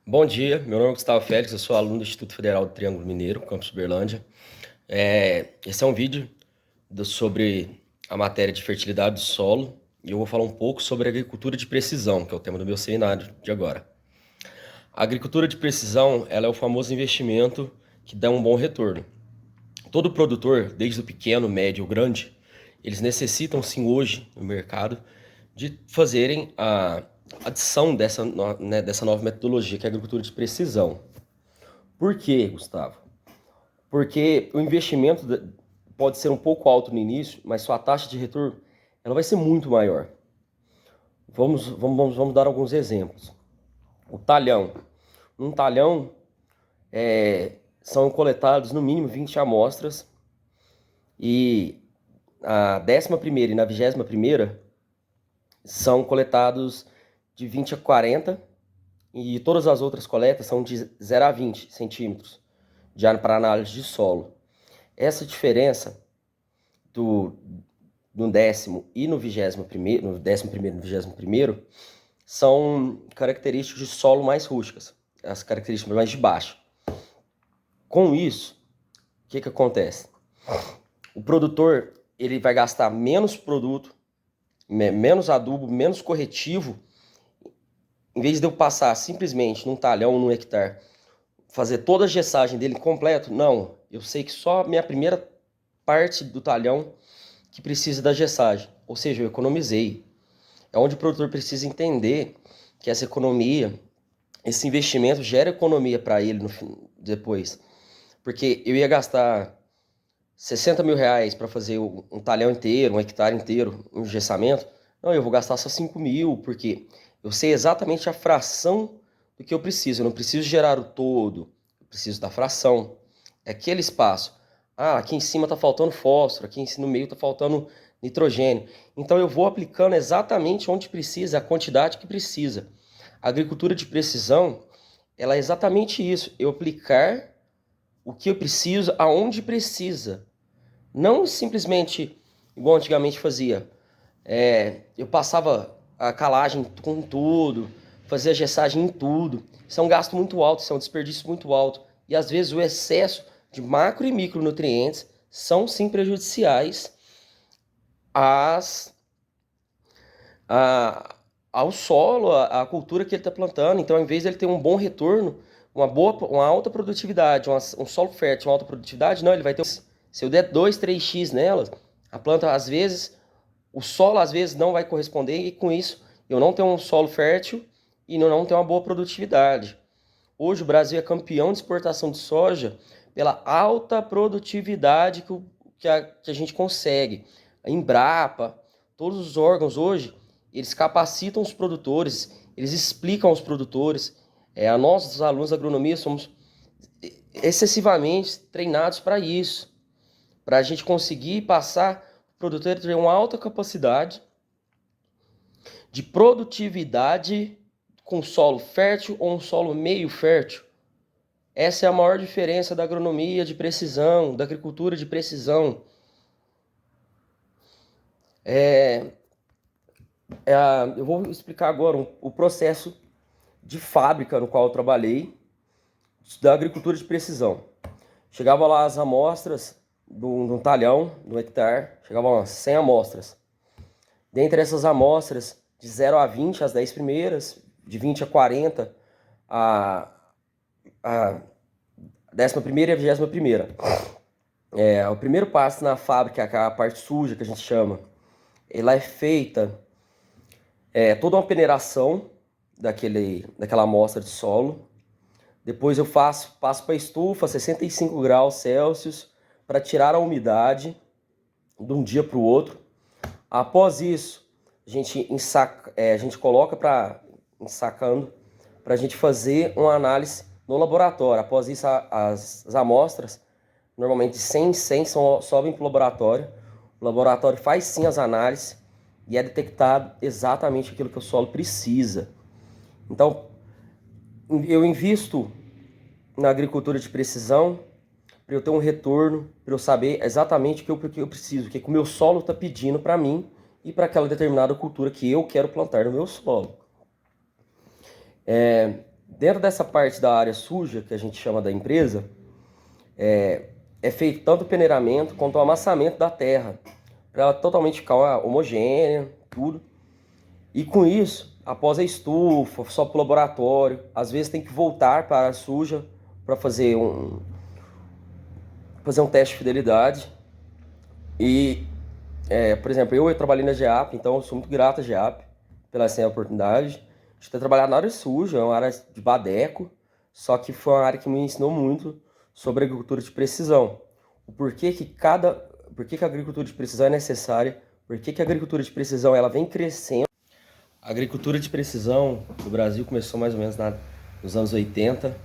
Bom dia, meu nome é Gustavo Félix, eu sou aluno do Instituto Federal do Triângulo Mineiro, campus Uberlândia. Esse é um vídeo sobre a matéria de fertilidade do solo e eu vou falar um pouco sobre agricultura de precisão, que é o tema do meu seminário de agora. A agricultura de precisão, ela é o famoso investimento que dá um bom retorno. Todo produtor, desde o pequeno, médio ou grande, eles necessitam sim hoje no mercado de fazerem a adição dessa nova metodologia, que é a agricultura de precisão. Por quê, Gustavo? Porque o investimento pode ser um pouco alto no início, mas sua taxa de retorno ela vai ser muito maior. Vamos dar alguns exemplos. O talhão. Um talhão são coletados no mínimo 20 amostras e a 11ª e na 21ª são coletados de 20 a 40 e todas as outras coletas são de 0 a 20 centímetros para análise de solo. Essa diferença no 10º e no 21º, no 11º e no 21º, são características de solo mais rústicas, as características mais de baixo. Com isso, o que acontece? O produtor ele vai gastar menos produto, menos adubo, menos corretivo. Em vez de eu passar simplesmente num talhão, num hectare, fazer toda a gessagem dele completo, não. Eu sei que só a minha primeira parte do talhão que precisa da gessagem, ou seja, eu economizei. É onde o produtor precisa entender que essa economia, esse investimento gera economia para ele depois. Porque eu ia gastar 60 mil reais para fazer um talhão inteiro, um hectare inteiro, um gessamento. Não, eu vou gastar só 5 mil, porque eu sei exatamente a fração do que eu preciso. Eu não preciso gerar o todo, eu preciso da fração. É aquele espaço. Ah, aqui em cima está faltando fósforo, aqui no meio está faltando nitrogênio. Então eu vou aplicando exatamente onde precisa, a quantidade que precisa. A agricultura de precisão, ela é exatamente isso. Eu aplicar o que eu preciso, aonde precisa. Não simplesmente igual antigamente fazia. Eu passava a calagem com tudo, fazia gessagem em tudo. Isso é um gasto muito alto, isso é um desperdício muito alto. E às vezes o excesso de macro e micronutrientes são sim prejudiciais às, a, ao solo, à cultura que ele está plantando. Então, ao invés de ele ter um bom retorno, uma alta produtividade, um solo fértil, uma alta produtividade, não, ele vai ter. Se eu der 2, 3x nela, a planta às vezes, o solo às vezes não vai corresponder e com isso eu não tenho um solo fértil e não tenho uma boa produtividade. Hoje o Brasil é campeão de exportação de soja pela alta produtividade que a gente consegue. A Embrapa, todos os órgãos hoje, eles capacitam os produtores, eles explicam aos produtores. Nós, os alunos da agronomia, somos excessivamente treinados para isso, para a gente conseguir passar o produtor a ter uma alta capacidade de produtividade com solo fértil ou um solo meio fértil. Essa é a maior diferença da agronomia de precisão, da agricultura de precisão. Eu vou explicar agora o processo de fábrica no qual eu trabalhei da agricultura de precisão. Chegava lá as amostras de um talhão, de um hectare, chegavam lá 100 amostras. Dentre essas amostras, de 0 a 20, as 10 primeiras, de 20 a 40, a 11ª e a 21ª. O primeiro passo na fábrica, que é a parte suja que a gente chama, ela é feita toda uma peneiração daquela amostra de solo. Depois eu passo para a estufa, 65 graus Celsius, para tirar a umidade de um dia para o outro. Após isso, a gente coloca ensacando para a gente fazer uma análise no laboratório. Após isso, as amostras, normalmente 100 em 100, sobem para o laboratório. O laboratório faz sim as análises e é detectado exatamente aquilo que o solo precisa. Então, eu invisto na agricultura de precisão para eu ter um retorno, para eu saber exatamente o que eu preciso, o que o meu solo está pedindo para mim e para aquela determinada cultura que eu quero plantar no meu solo. Dentro dessa parte da área suja, que a gente chama da empresa, é feito tanto o peneiramento quanto o amassamento da terra, para ela totalmente ficar homogênea, tudo. E com isso, após a estufa, só para o laboratório, às vezes tem que voltar para a área suja para fazer um teste de fidelidade. E, por exemplo, eu trabalhei na GEAP, então eu sou muito grato à GEAP pela essa oportunidade de ter trabalhado na área suja, é uma área de Badeco, só que foi uma área que me ensinou muito sobre agricultura de precisão. O porquê que a agricultura de precisão é necessária, porquê que a agricultura de precisão ela vem crescendo. A agricultura de precisão no Brasil começou mais ou menos nos anos 80,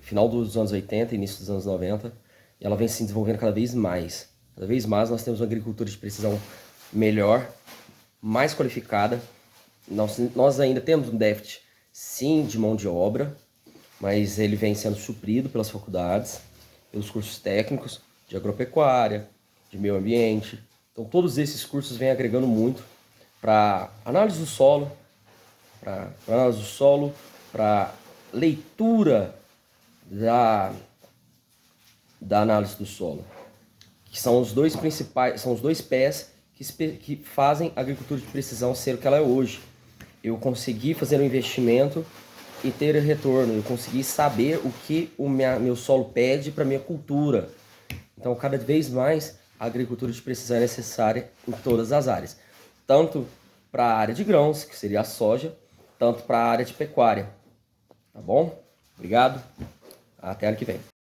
final dos anos 80, início dos anos 90, e ela vem se desenvolvendo cada vez mais. Cada vez mais nós temos uma agricultura de precisão melhor, mais qualificada. Nós ainda temos um déficit, sim, de mão de obra, mas ele vem sendo suprido pelas faculdades, pelos cursos técnicos de agropecuária, de meio ambiente. Então todos esses cursos vêm agregando muito para análise do solo, para leitura da análise do solo, que são os dois principais, são os dois pés que fazem a agricultura de precisão ser o que ela é hoje. Eu consegui fazer um investimento e ter retorno, eu consegui saber o que o meu solo pede para minha cultura. Então, cada vez mais, a agricultura de precisão é necessária em todas as áreas, tanto para a área de grãos, que seria a soja, tanto para a área de pecuária. Tá bom? Obrigado. Até ano que vem.